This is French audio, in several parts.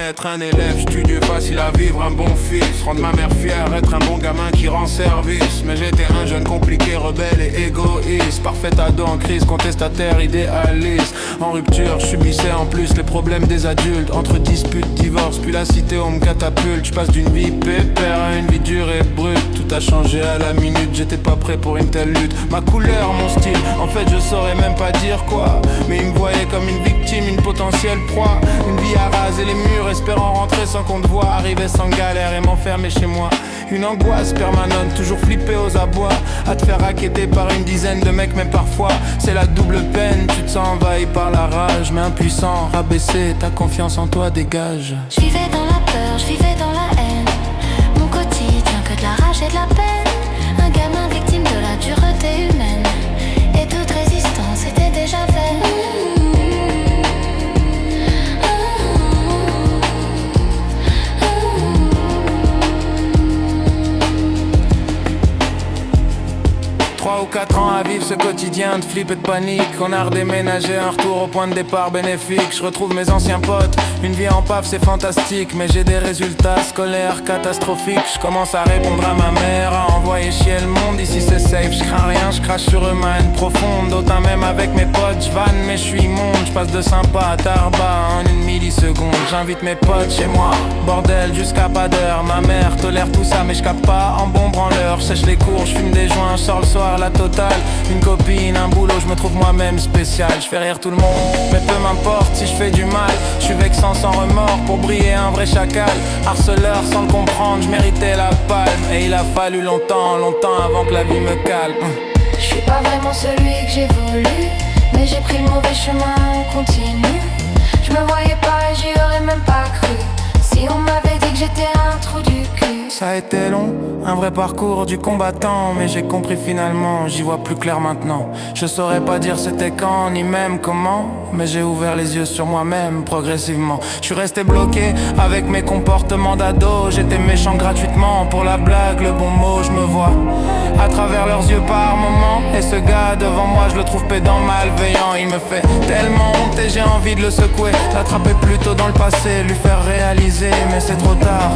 être un élève studieux, facile à vivre, un bon fils. Rendre ma mère fière, être un bon gamin qui rend service. Mais j'étais un jeune compliqué, rebelle et égoïste. Parfait ado en crise, contestataire, idéaliste. En rupture, je subissais en plus les problèmes des adultes. Entre disputes, divorce, puis la cité on me catapulte. Je passe d'une vie pépère à une vie dure et brute. Tout a changé à la minute, j'étais pas prêt pour une telle lutte. Ma couleur, mon style, en fait je saurais même pas dire quoi. Mais ils me voyaient comme une victime, une potentielle proie. Une vie à raser les murs, espérant rentrer sans qu'on te voie. Arriver sans galère et m'enfermer chez moi. Une angoisse permanente, toujours flippé aux abois. À te faire racketter par une dizaine de mecs, même parfois c'est la double peine. Tu te sens envahi par la rage, mais impuissant, rabaissé, ta confiance en toi dégage. Je vivais dans la peur, je vivais dans la haine. Mon quotidien que de la rage et de la peine. Un gamin victime de la dureté humaine. Et toute résistance était déjà vaine. 3 ou 4 ans à vivre ce quotidien de flip et de panique. On a redéménagé, un retour au point de départ bénéfique. Je retrouve mes anciens potes, une vie en paf c'est fantastique. Mais j'ai des résultats scolaires catastrophiques. Je commence à répondre à ma mère, à envoyer chier le monde. Ici c'est safe, je crains rien, je crache sur eux ma haine profonde. D'autant même avec mes potes, je vanne mais je suis immonde. Je passe de sympa à tarba en une milliseconde. J'invite mes potes chez moi, bordel jusqu'à pas d'heure. Ma mère tolère tout ça mais je capte pas en bon branleur. Je sèche les cours, je fume des joints, je sors le soir la totale. Une copine, un boulot, je me trouve moi-même spécial. Je fais rire tout le monde, mais peu m'importe si je fais du mal. Je suis vexant sans remords pour briller un vrai chacal. Harceleur sans le comprendre, je méritais la palme. Et il a fallu longtemps, longtemps avant que la vie me calme. Je suis pas vraiment celui que j'ai voulu, mais j'ai pris le mauvais chemin en continu. Je me voyais pas et j'y aurais même pas cru. Si on m'avait dit que j'étais un trou du cul. Ça a été long, un vrai parcours du combattant. Mais j'ai compris finalement, j'y vois plus clair maintenant. Je saurais pas dire c'était quand, ni même comment. Mais j'ai ouvert les yeux sur moi-même progressivement. Je suis resté bloqué avec mes comportements d'ado. J'étais méchant gratuitement pour la blague, le bon mot, je me vois à travers leurs yeux par moments. Et ce gars devant moi, je le trouve pédant, malveillant. Il me fait tellement honte et j'ai envie de le secouer. L'attraper plus tôt dans le passé, lui faire réaliser. Mais c'est trop tard,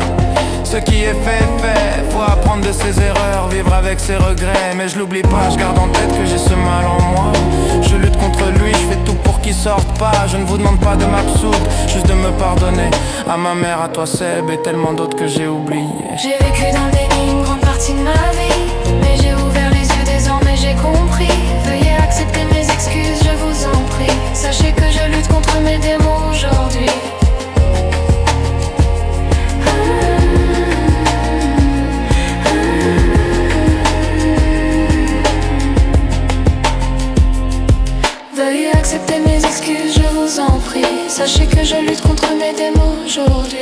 ce qui est fait, fait. Faut apprendre de ses erreurs, vivre avec ses regrets. Mais je l'oublie pas, je garde en tête que j'ai ce mal en moi. Je lutte contre lui, je fais tout pour qu'il sorte pas. Je ne vous demande pas de m'absoudre, juste de me pardonner. À ma mère, à toi Seb et tellement d'autres que j'ai oubliés. J'ai vécu dans le déni une grande partie de ma vie, mais j'ai ouvert les yeux désormais, j'ai compris. Veuillez accepter mes excuses, je vous en prie. Sachez que je lutte contre mes démons aujourd'hui. Veuillez accepter mes excuses, je vous en prie. Sachez que je lutte contre mes démons aujourd'hui.